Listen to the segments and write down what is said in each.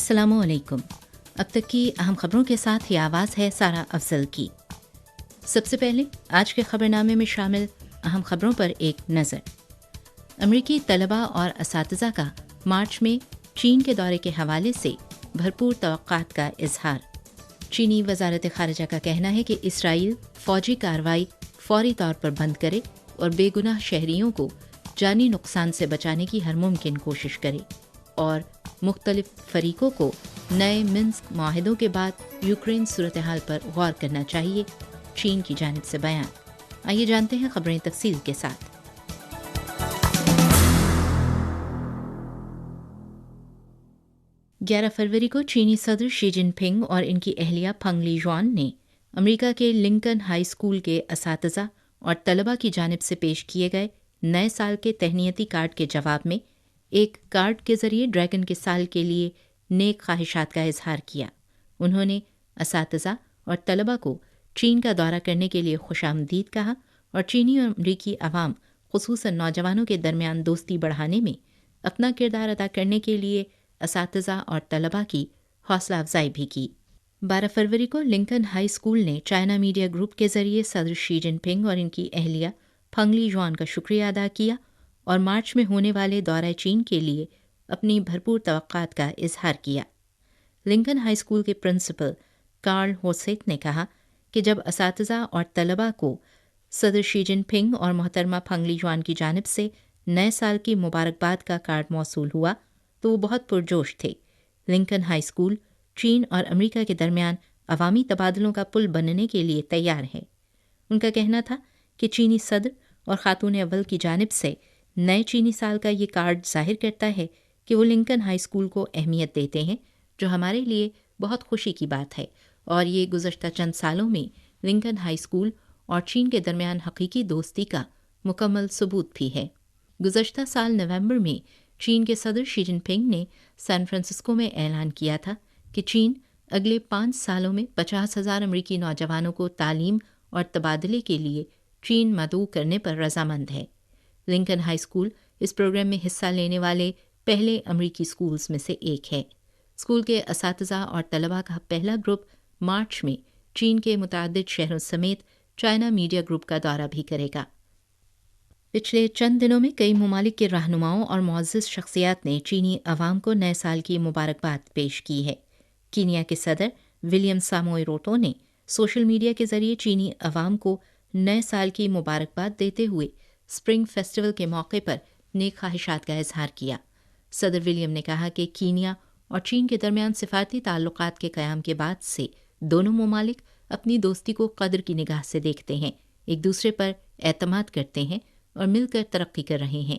अस्सलामुअलैकुम। अब तक की अहम खबरों के साथ ये आवाज़ है सारा अफजल की। सबसे पहले आज के खबरनामे में शामिल अहम खबरों पर एक नज़र। अमरीकी तलबा और असातिज़ा का मार्च में चीन के दौरे के हवाले से भरपूर तवक्कात का इजहार। चीनी वजारत ख़ारिजा का कहना है कि इसराइल फ़ौजी कार्रवाई फौरी तौर पर बंद करे और बेगुनाह शहरियों को जानी नुकसान से बचाने की हर मुमकिन कोशिश करे और मुख्तलिफ फरीकों को नए मिन्स्क माहिदों के बाद यूक्रेन सूरत हाल पर गौर करना चाहिए, चीन की जानिब से बयान। आइए जानते हैं खबरें तफसील के साथ। 11 फरवरी को चीनी सदर शी जिनपिंग और इनकी अहलिया फंग लीजुआन ने अमेरिका के लिंकन हाई स्कूल के असातिज़ा और तलबा की जानिब से पेश किए गए नए साल के तहनीती कार्ड के जवाब में एक कार्ड के ज़रिए ड्रैगन के साल के लिए नेक ख्वाहिशात का इजहार किया। उन्होंने असातिज़ा और तलबा को चीन का दौरा करने के लिए खुशामदीद कहा और चीनी और अमरीकी अवाम खुसूसन नौजवानों के दरमियान दोस्ती बढ़ाने में अपना किरदार अदा करने के लिए असातिज़ा और तलबा की हौसला अफजाई भी की। 12 फरवरी को लिंकन हाई स्कूल ने चाइना मीडिया ग्रुप के ज़रिए सदर शी जिनपिंग और इनकी अहलिया फंग लीजुआन का शुक्रिया अदा किया और मार्च में होने वाले दौरे चीन के लिए अपनी भरपूर तवक्कात का इजहार किया। लिंकन हाई स्कूल के प्रिंसिपल कार्ल होसेट ने कहा कि जब असातिज़ा और तलबा को सदर शी जिनपिंग और मोहतरमा फंग लीजुआन की जानिब से नए साल की मुबारकबाद का कार्ड मौसूल हुआ तो वो बहुत पुरजोश थे। लिंकन हाई स्कूल चीन और अमेरिका के दरमियान अवामी तबादलों का पुल बनने के लिए तैयार है। उनका कहना था कि चीनी सदर और खातून अव्वल की जानिब से नए चीनी साल का ये कार्ड जाहिर करता है कि वो लिंकन हाई स्कूल को अहमियत देते हैं, जो हमारे लिए बहुत खुशी की बात है और ये गुज़श्ता चंद सालों में लिंकन हाई स्कूल और चीन के दरमियान हकीकी दोस्ती का मुकम्मल सबूत भी है। गुज़श्ता साल नवंबर में चीन के सदर शी जिनपिंग ने सैन फ्रांसिस्को में ऐलान किया था कि चीन अगले 5 सालों में 50,000 अमरीकी नौजवानों को तालीम और तबादले के लिए चीन मदऊ करने पर रजामंद है। लिंकन हाई स्कूल इस प्रोग्राम में हिस्सा लेने वाले पहले अमरीकी स्कूल्स में से एक है। स्कूल के असातिज़ा और तलबा का पहला ग्रुप मार्च में चीन के मुतअद्दिद शहरों समेत चाइना मीडिया ग्रुप का दौरा भी करेगा। पिछले चंद दिनों में कई ममालिक के रहनुमाओं और मुअज़्ज़िज़ शख्सियात ने चीनी अवाम को नए साल की मुबारकबाद पेश की है। कीनिया के सदर विलियम सामोई रूटो ने सोशल मीडिया के ज़रिए चीनी अवाम को नए साल की मुबारकबाद देते हुए स्प्रिंग फेस्टिवल के मौके पर नेक ख्वाहिशात का इजहार किया। सदर विलियम ने कहा कि कीनिया और चीन के दरमियान सिफारती ताल्लुकात के क़याम के बाद से दोनों ममालिक अपनी दोस्ती को कदर की निगाह से देखते हैं, एक दूसरे पर एतमाद करते हैं और मिलकर तरक्की कर रहे हैं।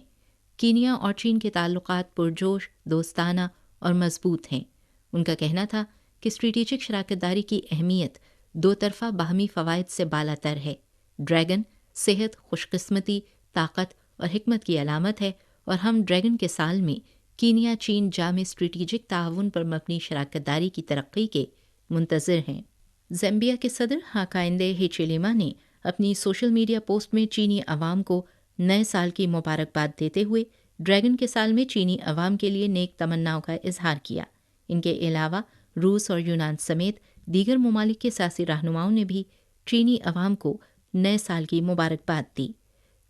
कीनिया और चीन के ताल्लुकात पुरजोश, दोस्ताना और मजबूत हैं। उनका कहना था कि स्ट्रेटेजिक शराकतदारी की अहमियत दो तरफ़ा बाहमी फ़वाइद से बालातर है। ड्रैगन सेहत, खुशकिस्मती, ताकत और हिकमत की अलामत है और हम ड्रैगन के साल में कीनिया चीन जामे स्ट्रेटेजिक ताउन पर मबनी शराकतदारी की तरक्की के मुंतज़िर हैं। ज़ाम्बिया के सदर हाकाइंदे हिचिलिमा ने अपनी सोशल मीडिया पोस्ट में चीनी अवाम को नए साल की मुबारकबाद देते हुए ड्रैगन के साल में चीनी अवाम के लिए नेक तमन्नाओं का इजहार किया। इनके अलावा रूस और यूनान समेत दीगर ममालिक के सियासी रहनुमाओं ने भी चीनी अवाम को नए साल की मुबारकबाद दी।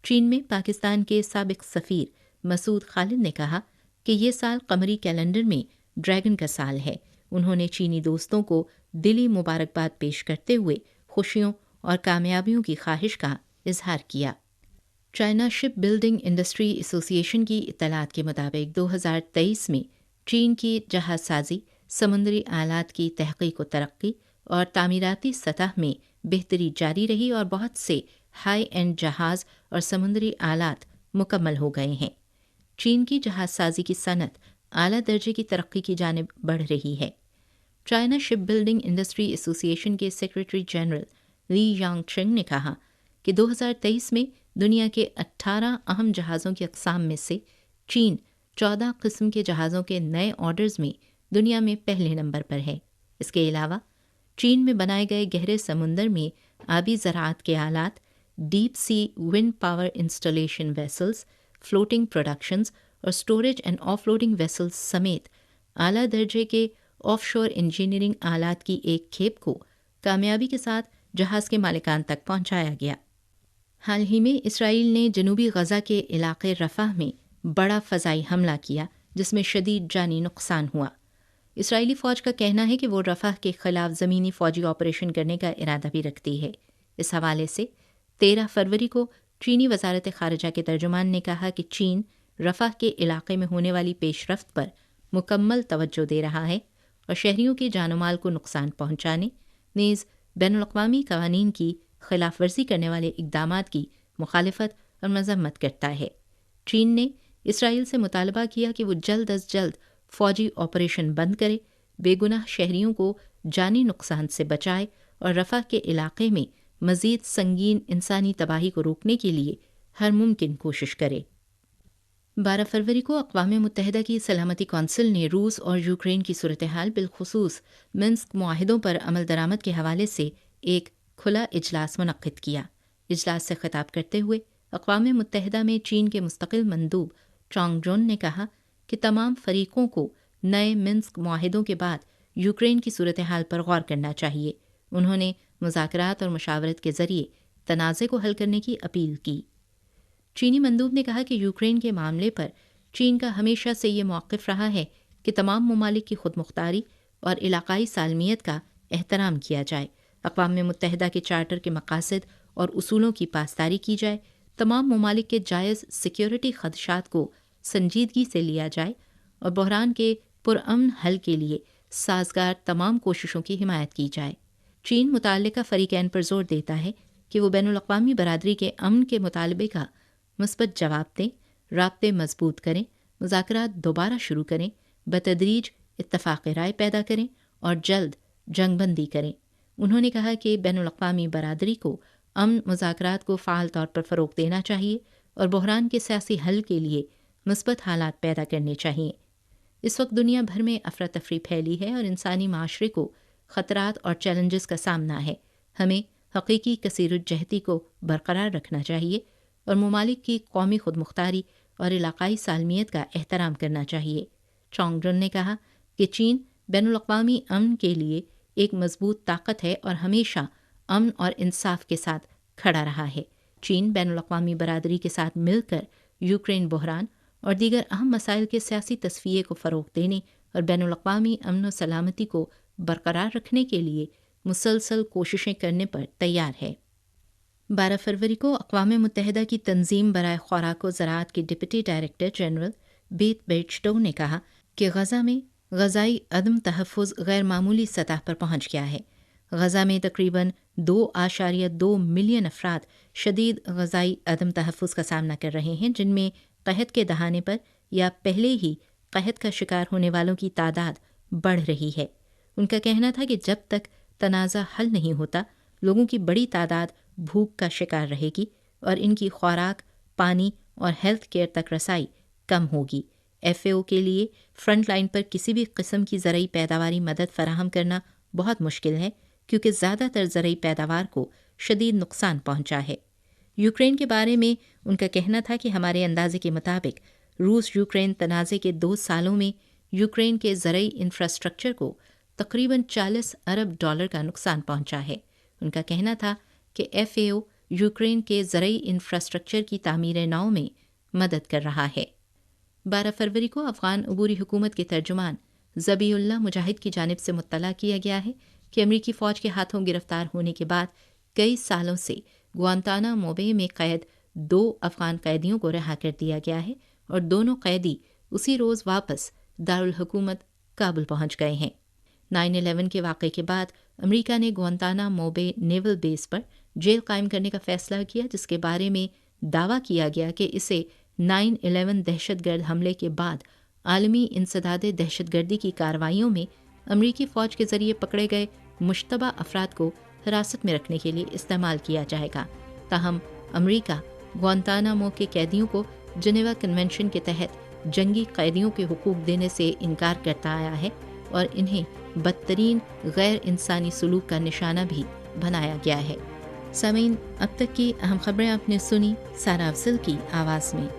चीन में पाकिस्तान के साबिक सफ़ीर मसूद खालिद ने कहा कि ये साल कमरी कैलेंडर में ड्रैगन का साल है। उन्होंने चीनी दोस्तों को दिली मुबारकबाद पेश करते हुए खुशियों और कामयाबियों की ख्वाहिश का इजहार किया। China ship building industry association की इत्तलात के मुताबिक 2023 में चीन की जहाज़साजी, समुद्री आलात की तहक़ीक़ व तरक्की और तामीराती सतह में बेहतरी जारी रही और बहुत से हाई एंड जहाज़ और समुद्री आलात मुकम्मल हो गए हैं। चीन की जहाज़साजी की सनत आला दर्जे की तरक्की की जानिब बढ़ रही है। China ship building industry association के सेक्रेटरी जनरल ली यांगचिंग ने कहा कि 2023 में दुनिया के 18 अहम जहाज़ों की अक़साम में से चीन 14 किस्म के जहाज़ों के नए ऑर्डर्स में दुनिया में पहले नंबर पर है। इसके अलावा चीन में बनाए गए गहरे समुंदर में आबी ज़राअत के आलात, deep sea wind power installation vessels, floating productions और स्टोरेज एंड ऑफलोडिंग वेसल्स समेत आला दर्जे के ऑफ शोर इंजीनियरिंग आलात की एक खेप को कामयाबी के साथ जहाज़ के मालिकान तक पहुंचाया गया। हाल ही में इसराइल ने जनूबी गज़ा के इलाके रफ़ाह में बड़ा फ़ज़ाई हमला किया जिसमें शदीद जानी नुकसान हुआ। इसराइली फ़ौज का कहना है कि वो रफ़ाह के ख़िलाफ़ ज़मीनी फ़ौजी ऑपरेशन करने का इरादा भी रखती है। इस हवाले से 13 फरवरी को चीनी वज़ारत ख़ारिजा के तर्जुमान ने कहा कि चीन रफ़ाह के इलाके में होने वाली पेशरफ्त पर मुकम्मल तवज्जो दे रहा है और शहरियों के जान माल को नुकसान पहुंचाने नीज़ बैनुल-अक़वामी क़वानीन की खिलाफ वर्जी करने वाले इक़दामात की मुखालिफत और मज़म्मत करता है। चीन ने इसराइल से मुतालबा किया कि वो जल्द अज जल्द फ़ौजी ऑपरेशन बंद करे, बेगुनाह शहरियों को जानी नुकसान से बचाए और रफ़ाह के इलाके में मज़ीद संगीन इंसानी तबाही को रोकने के लिए हर मुमकिन कोशिश करे। 12 फरवरी को अक़वाम मुत्तहिदा की सलामती कौंसिल ने रूस और यूक्रेन की सूरत हाल बिलखुसूस मिन्स्क मुआहिदों पर अमल दरामद के हवाले से एक खुला इजलास मुनक्किद किया। इजलास से खिताब करते हुए अक़वाम मुत्तहिदा में चीन के मुस्तकिल मंदूब चोंग जुन ने कहा कि तमाम फरीकों को नए मिन्स्क मुआहिदों के बाद यूक्रेन की सूरत हाल पर गौर करना चाहिए। उन्होंने मुज़ाकरात और मुशावरत के ज़रिए तनाज़े को हल करने की अपील की। चीनी मंदूब ने कहा कि यूक्रेन के मामले पर चीन का हमेशा से ये मौक़िफ़ रहा है कि तमाम ममालिक की खुद मुख्तारी और इलाक़ाई सालमियत का एहतराम किया जाए, अक़वाम मुत्तहिदा के चार्टर के मक़ासद और उसूलों की पासदारी की जाए, तमाम ममालिक के जायज़ सिक्योरिटी ख़दशात को संजीदगी से लिया जाए और बहरान के पुरअमन हल के लिए साजगार तमाम कोशिशों की हिमायत की जाए। चीन मुताल्लिका फ़रीक़ैन पर ज़ोर देता है कि वो बैनुल-अक़वामी बरादरी के अमन के मुतालबे का मुस्बत जवाब दें, राब्ते मजबूत करें, मुज़ाकरात दोबारा शुरू करें, बतदरीज इत्तफ़ाक़ राय पैदा करें और जल्द जंगबंदी करें। उन्होंने कहा कि बैनुल-अक़वामी बरादरी को अमन मुज़ाकरात को फ़ाल तौर पर फ़रोग़ देना चाहिए और बहरान के सियासी हल के लिए मुस्बत हालात पैदा करने चाहिए। इस वक्त दुनिया भर में अफरा तफरी फैली है और इंसानी माशरे को ख़तरात और चैलेंजेस का सामना है। हमें हकीकी कसीरुज्जहती को बरकरार रखना चाहिए और ममालिक की कौमी खुद मुख्तारी और इलाक़ाई सालमियत का एहतराम करना चाहिए। चोंग जुन ने कहा कि चीन बैनुल-अक़वामी अमन के लिए एक मजबूत ताकत है और हमेशा अमन और इंसाफ के साथ खड़ा रहा है। चीन बैनुल-अक़वामी बरादरी के साथ मिलकर यूक्रेन बहरान और दीगर अहम मसाइल के सियासी तस्फ़िये को फ़रोग़ देने और बैनुल-अक़वामी अमन व सलामती को बरकरार रखने के लिए मुसलसल कोशिशें करने पर तैयार है। 12 फरवरी को अक़वाम मुत्तहिदा की तंजीम बराए ख़ुराक व ज़राअत के डिप्टी डायरेक्टर जनरल बेत बेचटो ने कहा कि गज़ा में ग़ज़ाई अदम तहफ़्फ़ुज़ गैर मामूली सतह पर पहुँच गया है। गज़ा में तकरीबन 2.2 मिलियन अफराद शदीद ग़ज़ाई अदम तहफ़्फ़ुज़ का सामना कर रहे हैं, जिनमें क़हत के दहाने पर या पहले ही क़हत का शिकार होने वालों की तादाद बढ़ रही है। उनका कहना था कि जब तक तनाज़ा हल नहीं होता, लोगों की बड़ी तादाद भूख का शिकार रहेगी और इनकी खुराक, पानी और हेल्थ केयर तक रसाई कम होगी। FAO के लिए फ्रंट लाइन पर किसी भी किस्म की ज़रई पैदावारी मदद फराहम करना बहुत मुश्किल है, क्योंकि ज़्यादातर ज़रई पैदावार को शदीद नुकसान पहुंचा है। यूक्रेन के बारे में उनका कहना था कि हमारे अंदाजे के मुताबिक रूस यूक्रेन तनाज़े के 2 सालों में यूक्रेन के ज़रई इंफ्रास्ट्रक्चर को तकरीबन $40 अरब का नुकसान पहुंचा है। उनका कहना था कि FAO यूक्रेन के ज़रई इंफ्रास्ट्रक्चर की तामीर नौ में मदद कर रहा है। 12 फरवरी को अफ़गान अबूरी हुकूमत के तर्जुमान ज़बीउल्लाह मुजाहिद की जानिब से मुत्तला किया गया है कि अमरीकी फ़ौज के हाथों गिरफ्तार होने के बाद कई सालों से गुआंतानामो बे में कैद 2 अफ़गान कैदियों को रिहा कर दिया गया है और दोनों कैदी उसी रोज़ वापस दारुल हुकूमत काबुल पहुंच गए हैं। 9/11 के वाक़े के बाद अमरीका ने गुआंतानामो बे नेवल बेस पर जेल कायम करने का फ़ैसला किया, जिसके बारे में दावा किया गया कि इसे 9/11 दहशतगर्द हमले के बाद आलमी इंसदाद दहशतगर्दी की कार्रवाइयों में अमरीकी फ़ौज के ज़रिए पकड़े गए मुश्तबा अफराद को हिरासत में रखने के लिए इस्तेमाल किया जाएगा। ताहम अमरीका गुआंतानामो के कैदियों को जिनेवा कन्वेंशन के तहत जंगी कैदियों के हुकूक देने से इनकार करता आया है और इन्हें बदतरीन गैर इंसानी सलूक का निशाना भी बनाया गया है। सामीन, अब तक की अहम खबरें आपने सुनी सारा अफजल की आवाज़ में।